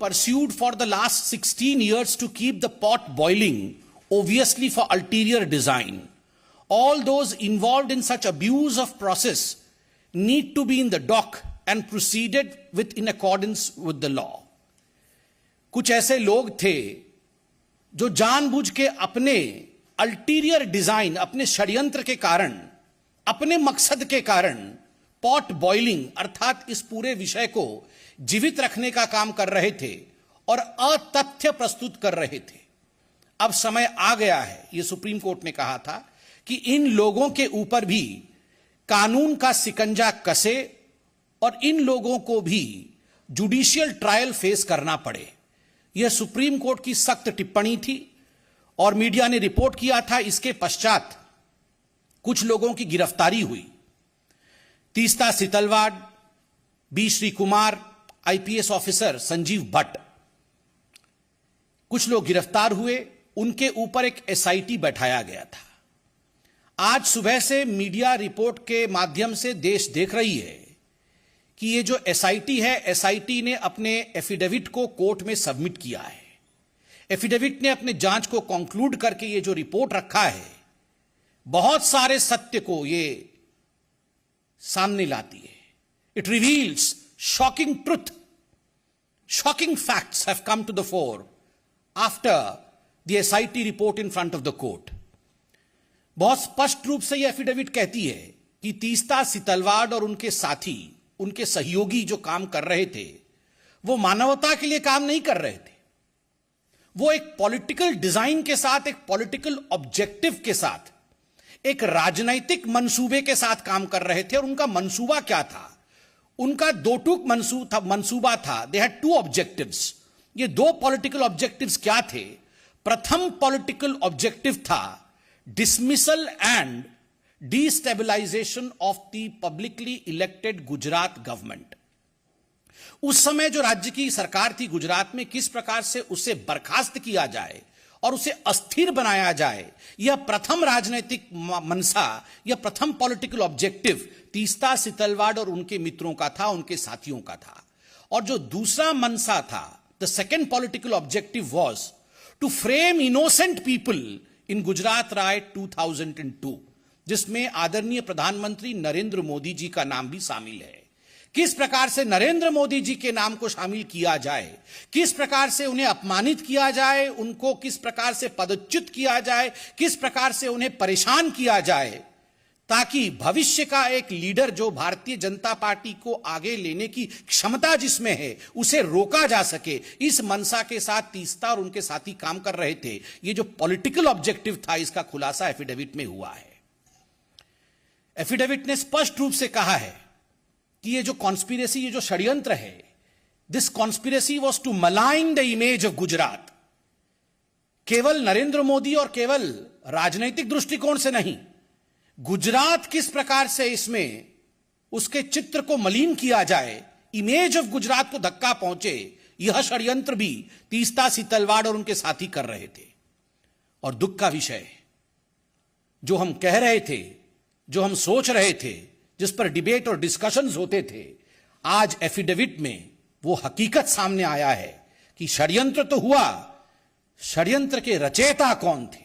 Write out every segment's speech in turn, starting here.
pursued for the last 16 years to keep the pot boiling, obviously for ulterior design. All those involved in such abuse of process need to be in the dock and proceeded with in accordance with the law. कुछ ऐसे लोग थे जो जानबूझ के अपने ulterior design, अपने षड्यंत्र के कारण, अपने मकसद के कारण पॉट बॉइलिंग अर्थात इस पूरे विषय को जीवित रखने का काम कर रहे थे और अतथ्य प्रस्तुत कर रहे थे। अब समय आ गया है, यह सुप्रीम कोर्ट ने कहा था कि इन लोगों के ऊपर भी कानून का सिकंजा कसे और इन लोगों को भी जुडिशियल ट्रायल फेस करना पड़े। यह सुप्रीम कोर्ट की सख्त टिप्पणी थी और मीडिया ने रिपोर्ट किया था। इसके पश्चात कुछ लोगों की गिरफ्तारी हुई। Teesta Setalvad, B Sreekumar, IPS officer Sanjiv Bhatt, कुछ लोग गिरफ्तार हुए। उनके ऊपर एक एसआईटी बैठाया गया था। आज सुबह से मीडिया रिपोर्ट के माध्यम से देश देख रही है कि ये जो एसआईटी है, एसआईटी ने अपने एफिडेविट को कोर्ट में सबमिट किया है। एफिडेविट ने अपने जांच को कंक्लूड करके ये जो रिपोर्ट रखा है, बहुत सारे सत्य को ये सामने लाती है। It reveals shocking truth. Shocking facts have come to the fore after the SIT report in front of the court. बहुत स्पष्ट रूप से यह एफिडेविट कहती है कि तीस्ता सितलवाड़ और उनके साथी, उनके सहयोगी जो काम कर रहे थे, वो मानवता के लिए काम नहीं कर रहे थे। वो एक पॉलिटिकल डिजाइन के साथ, एक पॉलिटिकल ऑब्जेक्टिव के साथ, एक राजनैतिक मंसूबे के साथ काम कर रहे थे। और उनका मंसूबा क्या था? उनका दो टूक मंसूबा था। They had to objectives. ये दो पॉलिटिकल ऑब्जेक्टिव्स क्या थे? प्रथम पॉलिटिकल ऑब्जेक्टिव था dismissal and destabilisation of the publicly elected Gujarat government. उस समय जो राज्य की सरकार थी गुजरात में, किस प्रकार से उसे बर्खास्त किया जाए और उसे अस्थिर बनाया जाए, यह प्रथम राजनीतिक मनसा, यह प्रथम पॉलिटिकल ऑब्जेक्टिव तीस्ता सितलवाड़ और उनके मित्रों का था, उनके साथियों का था। और जो दूसरा मनसा था, the second political objective was to frame innocent people in Gujarat right 2002, जिसमें आदरणीय प्रधानमंत्री नरेंद्र मोदी जी का नाम भी शामिल है। किस प्रकार से नरेंद्र मोदी जी के नाम को शामिल किया जाए, किस प्रकार से उन्हें अपमानित किया जाए, उनको किस प्रकार से पदच्युत किया जाए, किस प्रकार से उन्हें परेशान किया जाए, ताकि भविष्य का एक लीडर जो भारतीय जनता पार्टी को आगे लेने की क्षमता जिसमें है, उसे रोका जा सके। इस मनसा के साथ तीस्ता और उनके साथी काम कर रहे थे। यह जो पॉलिटिकल ऑब्जेक्टिव था, इसका खुलासा एफिडेविट में हुआ है। एफिडेविट ने स्पष्ट रूप से कहा है कि ये जो कॉन्स्पिरेसी, ये जो षड्यंत्र है, this conspiracy was to malign the image of Gujarat. केवल नरेंद्र मोदी और केवल राजनैतिक दृष्टिकोण से नहीं, गुजरात किस प्रकार से इसमें उसके चित्र को मलिन किया जाए, इमेज ऑफ गुजरात को धक्का पहुंचे, यह षड्यंत्र भी तीस्ता सितलवाड़ और उनके साथी कर रहे थे। और दुख का विषय, जो हम कह रहे थे, जो हम सोच रहे थे, जिस पर डिबेट और डिस्कशंस होते थे, आज एफिडेविट में वो हकीकत सामने आया है कि षड्यंत्र तो हुआ, षड्यंत्र के रचयिता कौन थे?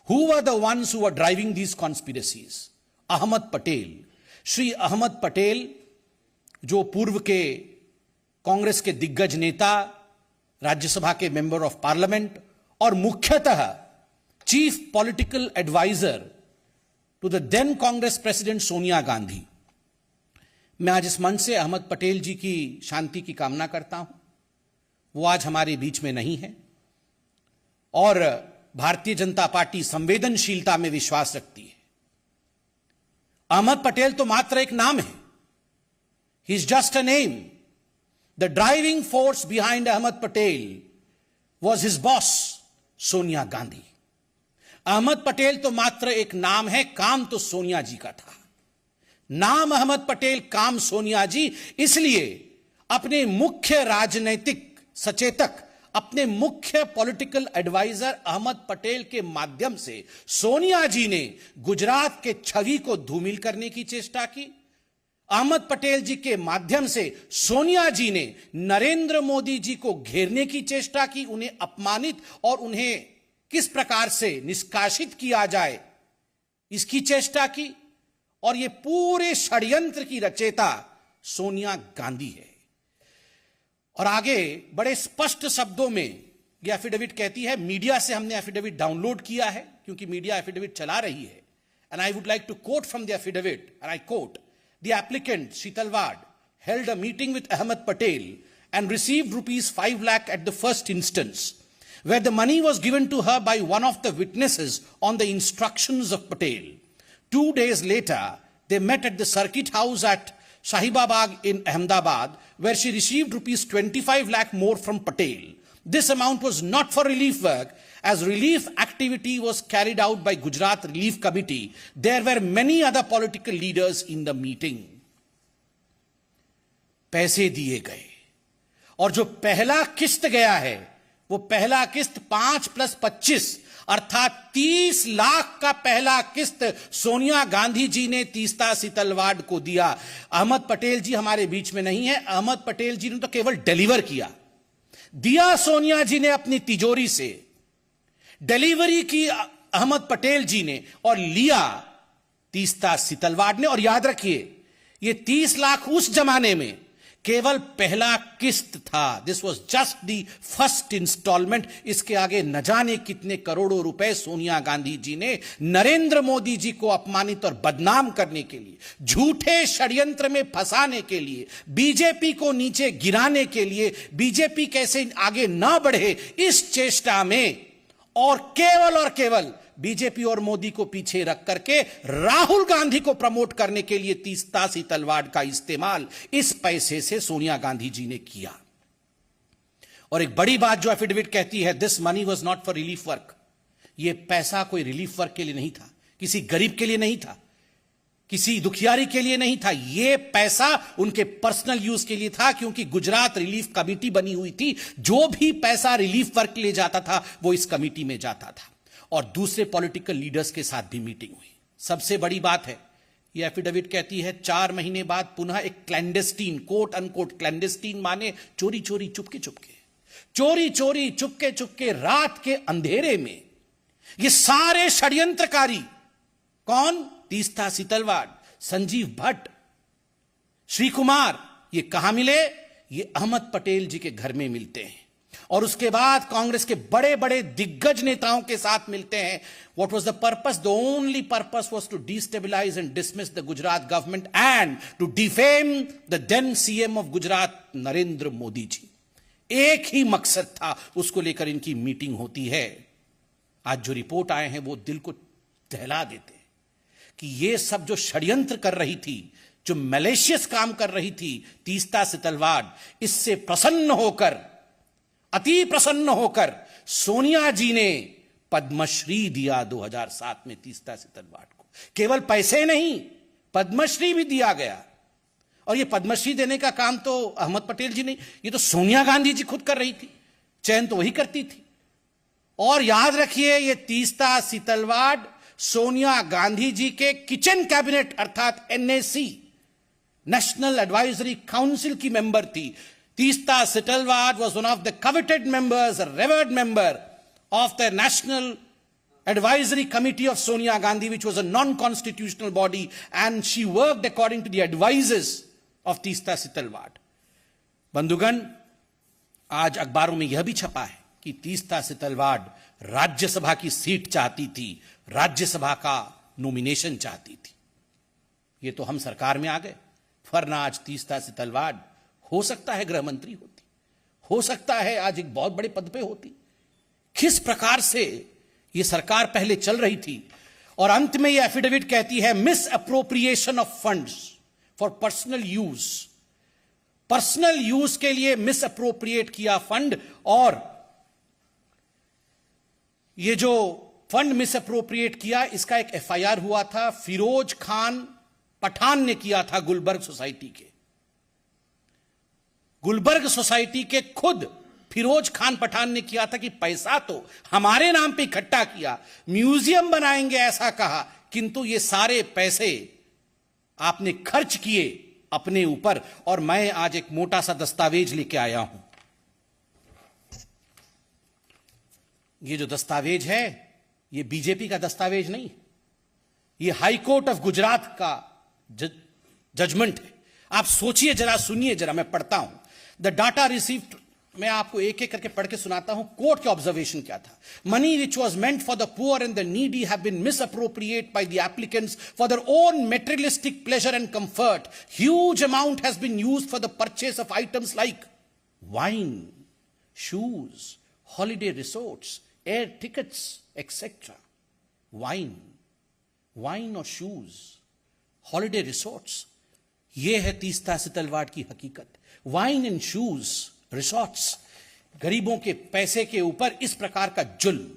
Who were the ones who were driving these conspiracies? Ahmad Patel, Shri Ahmad Patel, जो पूर्व के कांग्रेस के दिग्गज नेता, राज्यसभा के मेंबर ऑफ पार्लियामेंट और मुख्यतः chief political adviser to the then Congress president Sonia Gandhi. मैं आज इस मंच से अहमद पटेल जी की शांति की कामना करता हूं। वो आज हमारे बीच में नहीं है और भारतीय जनता पार्टी संवेदनशीलता में विश्वास रखती है। अहमद पटेल तो मात्र एक नाम है। He is just a name. The driving force behind Ahmed Patel was his boss Sonia Gandhi. Ahmed Patel तो मात्र एक नाम है, काम तो सोनिया जी का था। नाम अहमद पटेल, काम सोनिया जी। इसलिए अपने मुख्य राजनैतिक सचेतक, अपने मुख्य पॉलिटिकल एडवाइजर अहमद पटेल के माध्यम से सोनिया जी ने गुजरात के छवि को धूमिल करने की चेष्टा की। अहमद पटेल जी के माध्यम से सोनिया जी ने नरेंद्र मोदी जी को घेरने की चेष्टा की, उन्हें अपमानित और उन्हें किस प्रकार से निष्कासित किया जाए इसकी चेष्टा की। और यह पूरे षड्यंत्र की रचयिता सोनिया गांधी है। और आगे बड़े स्पष्ट शब्दों में यह एफिडेविट कहती है, मीडिया से हमने एफिडेविट डाउनलोड किया है क्योंकि मीडिया एफिडेविट चला रही है। And I would like to quote from the affidavit, and I quote, the applicant Setalvad held a meeting with Ahmed Patel and received rupees 5 lakh at the first instance, where the money was given to her by one of the witnesses on the instructions of Patel. 2 days later, they met at the circuit house at Shahibabad in Ahmedabad, where she received rupees 25 lakh more from Patel. This amount was not for relief work, as relief activity was carried out by Gujarat Relief Committee. There were many other political leaders in the meeting. पैसे दिए गए और जो पहला किस्त गया है वो पहला किस्त 5 + 25 अर्थात 30 लाख का पहला किस्त सोनिया गांधी जी ने तीस्ता सितलवाड को दिया। अहमद पटेल जी हमारे बीच में नहीं है, अहमद पटेल जी ने तो केवल डिलीवर किया, दिया सोनिया जी ने अपनी तिजोरी से, डिलीवरी की अहमद पटेल जी ने और लिया तीस्ता सितलवाड ने। और याद रखिए ये 30 लाख उस जमाने में केवल पहला किस्त था। This was just the first instalment. इसके आगे न जाने कितने करोड़ों रुपए सोनिया गांधी जी ने नरेंद्र मोदी जी को अपमानित और बदनाम करने के लिए, झूठे षड्यंत्र में फंसाने के लिए, बीजेपी को नीचे गिराने के लिए, बीजेपी कैसे आगे ना बढ़े इस चेष्टा में, और केवल बीजेपी और मोदी को पीछे रख करके राहुल गांधी को प्रमोट करने के लिए तीस्ता सितलवाड का इस्तेमाल इस पैसे से सोनिया गांधी जी ने किया। और एक बड़ी बात जो एफिडेविट कहती है, this money was not for relief work. यह पैसा कोई रिलीफ वर्क के लिए नहीं था, किसी गरीब के लिए नहीं था, किसी दुखियारी के लिए नहीं था। यह पैसा उनके पर्सनल यूज के लिए था, क्योंकि गुजरात रिलीफ कमेटी बनी हुई थी। जो भी पैसा रिलीफ वर्क के लिए जाता था वो इस कमेटी में जाता था। और दूसरे पॉलिटिकल लीडर्स के साथ भी मीटिंग हुई। सबसे बड़ी बात है, यह एफिडेविट कहती है 4 महीने बाद पुनः एक क्लैंडेस्टीन, कोट अनकोट क्लैंडेस्टीन माने चोरी चोरी चुपके चुपके, चोरी चोरी चुपके चुपके रात के अंधेरे में ये सारे षड्यंत्रकारी, कौन? तीस्ता सितलवाड, संजीव भट्ट, श्री कुमार, ये कहां मिले? ये अहमद पटेल जी के घर में मिलते हैं और उसके बाद कांग्रेस के बड़े बड़े दिग्गज नेताओं के साथ मिलते हैं। What was the purpose? The only purpose was to destabilize and dismiss the Gujarat government and to defame the then CM of Gujarat, Narendra Modi ji. एक ही मकसद था, उसको लेकर इनकी मीटिंग होती है। आज जो रिपोर्ट आए हैं वो दिल को दहला देते हैं कि ये सब जो षड्यंत्र कर रही थी, जो मैलिशियस काम कर रही थी तीस्ता सितलवाड, इससे प्रसन्न होकर, अति प्रसन्न होकर सोनिया जी ने पद्मश्री दिया 2007 में तीस्ता सितलवाड को। केवल पैसे नहीं, पद्मश्री भी दिया गया। और यह पद्मश्री देने का काम तो अहमद पटेल जी नहीं, ये तो सोनिया गांधी जी खुद कर रही थी, चयन तो वही करती थी। और याद रखिए ये तीस्ता सितलवाड सोनिया गांधी जी के किचन कैबिनेट अर्थात NAC, नेशनल एडवाइजरी काउंसिल की मेंबर थी। Teesta Sitalwad was one of the coveted members, a revered member of the National Advisory Committee of Sonia Gandhi, which was a non-constitutional body, and she worked according to the advices of Teesta Sitalwad. बंधुगण, आज अखबारों में यह भी छपा है कि तीस्ता सितलवाड राज्यसभा की सीट चाहती थी, राज्यसभा का नॉमिनेशन चाहती थी। ये तो हम सरकार में आ गए, वरना आज तीस्ता सितलवाड हो सकता है गृह मंत्री होती, हो सकता है आज एक बहुत बड़े पद पे होती। किस प्रकार से यह सरकार पहले चल रही थी। और अंत में यह एफिडेविट कहती है, miss appropriation of funds for personal use, personal use के लिए मिस अप्रोप्रिएट किया फंड। और यह जो फंड मिस अप्रोप्रिएट किया, इसका एक FIR हुआ था, फिरोज खान पठान ने किया था गुलबर्ग सोसाइटी के। गुलबर्ग सोसाइटी के खुद फिरोज खान पठान ने किया था कि पैसा तो हमारे नाम पे इकट्ठा किया, म्यूजियम बनाएंगे ऐसा कहा, किंतु ये सारे पैसे आपने खर्च किए अपने ऊपर। और मैं आज एक मोटा सा दस्तावेज लेके आया हूं। ये जो दस्तावेज है ये बीजेपी का दस्तावेज नहीं, ये हाई कोर्ट ऑफ गुजरात का जजमेंट है। आप सोचिए जरा, सुनिए जरा, मैं पढ़ता हूं। द डाटा रिसीव्ड, मैं आपको एक एक करके पढ़ के सुनाता हूं कोर्ट के ऑब्जर्वेशन क्या था। Money which was meant for the poor and the needy have been misappropriate by the applicants for their own materialistic pleasure and comfort. Huge amount has been used for the purchase of items like wine, shoes, holiday resorts, air tickets, etc. Wine और shoes, holiday resorts, ये है तीस्ता सितलवाड़ की हकीकत। Wine and shoes, resorts, गरीबों के पैसे के ऊपर इस प्रकार का जुल्म।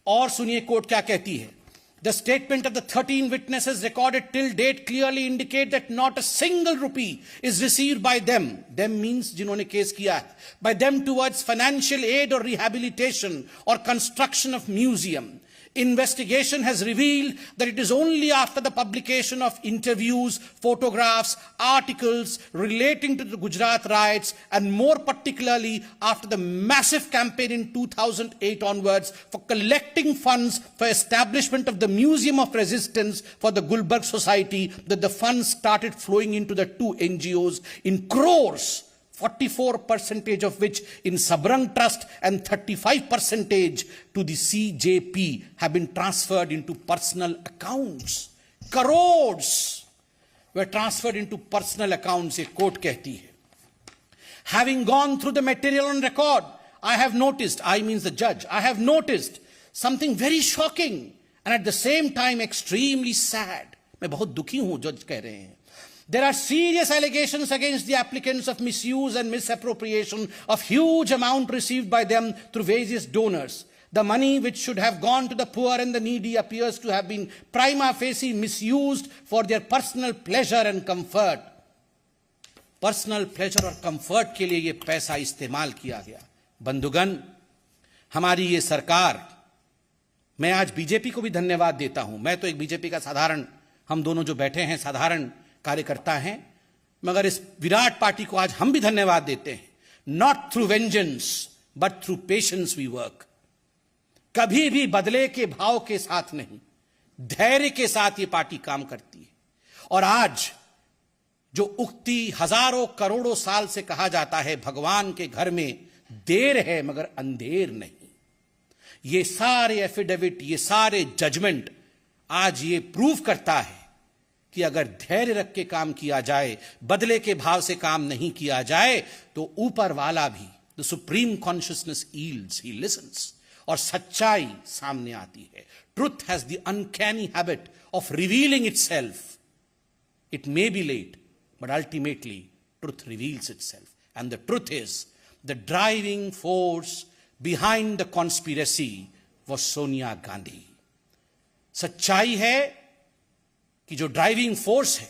और सुनिए कोर्ट क्या कहती है। The statement of the 13 witnesses recorded till date clearly indicate that not a single rupee is received by them. Them means जिन्होंने केस किया है, by them towards financial aid or rehabilitation or construction of museum. Investigation has revealed that it is only after the publication of interviews, photographs, articles relating to the Gujarat riots, and more particularly after the massive campaign in 2008 onwards for collecting funds for establishment of the Museum of Resistance for the Gulbarg Society, that the funds started flowing into the two NGOs in crores. 44% of which in Sabrang Trust and 35% to the CJP have been transferred into personal accounts. Crores were transferred into personal accounts, a court कहती है. Having gone through the material on record, I have noticed, I means the judge, I have noticed something very shocking and at the same time extremely sad. मैं बहुत दुखी हूं, जज कह रहे हैं. There are serious allegations against the applicants of misuse and misappropriation of huge amount received by them through various donors. The money which should have gone to the poor and the needy appears to have been prima facie misused for their personal pleasure and comfort. Personal pleasure और comfort के लिए ये पैसा इस्तेमाल किया गया. बंधुगण, हमारी ये सरकार, मैं आज बीजेपी को भी धन्यवाद देता हूं. मैं तो एक बीजेपी का साधारण, हम दोनों जो बैठे हैं साधारण कार्यकर्ता हैं, मगर इस विराट पार्टी को आज हम भी धन्यवाद देते हैं. Not through vengeance but through patience we work. कभी भी बदले के भाव के साथ नहीं, धैर्य के साथ ये पार्टी काम करती है. और आज जो उक्ति हजारों करोड़ों साल से कहा जाता है, भगवान के घर में देर है मगर अंधेर नहीं, ये सारे एफिडेविट, ये सारे जजमेंट आज ये प्रूव करता है कि अगर धैर्य रख के काम किया जाए, बदले के भाव से काम नहीं किया जाए, तो ऊपर वाला भी, the supreme consciousness yields, he listens, और सच्चाई सामने आती है. Truth has the uncanny habit of revealing itself. It may be late but ultimately truth reveals itself. And the truth is the driving force behind the conspiracy was Sonia Gandhi. सच्चाई है कि जो driving force है,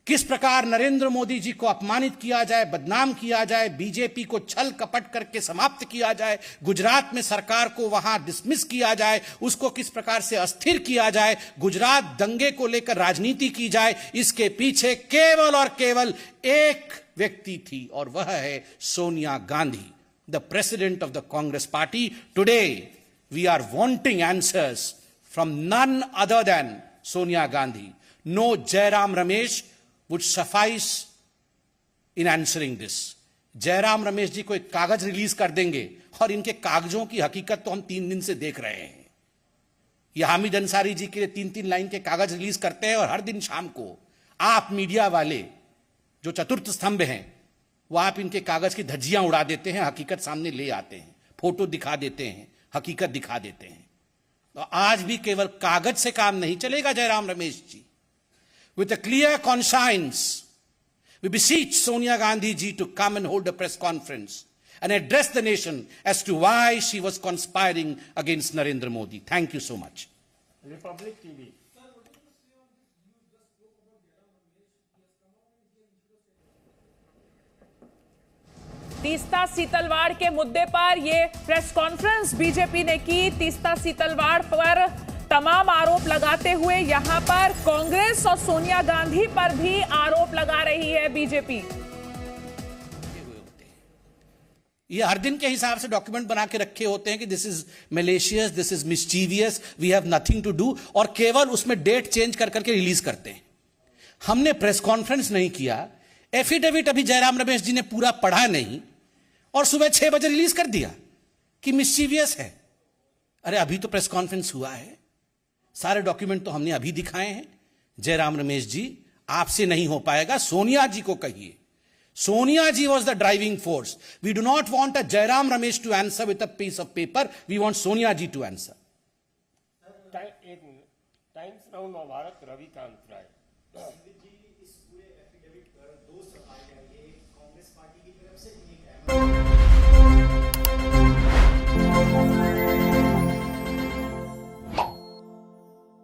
किस प्रकार नरेंद्र मोदी जी को अपमानित किया जाए, बदनाम किया जाए, बीजेपी को छल कपट करके समाप्त किया जाए, गुजरात में सरकार को वहां डिसमिस किया जाए, उसको किस प्रकार से अस्थिर किया जाए, गुजरात दंगे को लेकर राजनीति की जाए, इसके पीछे केवल और केवल एक व्यक्ति थी और वह है Sonia Gandhi, the president of the Congress party. Today we are wanting answers from none other than Sonia Gandhi. No Jairam Ramesh would suffice in answering this. Jairam Ramesh ji को एक कागज रिलीज कर देंगे और इनके कागजों की हकीकत तो हम 3 दिन से देख रहे हैं. ये हामिद अंसारी जी के 3-3 लाइन के कागज रिलीज करते हैं और हर दिन शाम को आप मीडिया वाले जो चतुर्थ स्तंभ हैं, वो आप इनके कागज की धज्जियां उड़ा देते हैं, हकीकत सामने ले आते हैं, फोटो दिखा देते हैं, हकीकत दिखा देते हैं. तो आज भी केवल कागज से काम नहीं चलेगा Jairam Ramesh ji. With a clear conscience we beseech Sonia Gandhi ji to come and hold a press conference and address the nation as to why she was conspiring against Narendra Modi. Thank you so much. Republic TV. Teesta Setalvad के मुद्दे पर ये press conference BJP ने की. तीस्ता सीतलवाड़ पर तमाम आरोप लगाते हुए यहां पर कांग्रेस और सोनिया गांधी पर भी आरोप लगा रही है बीजेपी। ये हर दिन के हिसाब से डॉक्यूमेंट बना के रखे होते हैं कि this is malicious, this is mischievous, we have nothing to do, और केवल उसमें डेट चेंज कर करके रिलीज करते हैं। हमने प्रेस कॉन्फ्रेंस नहीं किया, एफिडेविट अभी जयराम रमेश जी ने पूरा पढ़ा नहीं और सुबह 6 बजे रिलीज कर दिया कि मिस्चीवियस है। अरे अभी तो प्रेस कॉन्फ्रेंस हुआ है, सारे डॉक्यूमेंट तो हमने अभी दिखाए हैं। जयराम रमेश जी, आपसे नहीं हो पाएगा, सोनिया जी को कहिए। Sonia ji was the driving force. We do not want a Jairam Ramesh to answer with a piece of paper. We want Sonia ji to answer. एक minute, Times Now Navbharat Ravikant Rai. इस पूरे एफिडेविट पर 2 सवाल हैं, ये कांग्रेस पार्टी की तरफ से, एक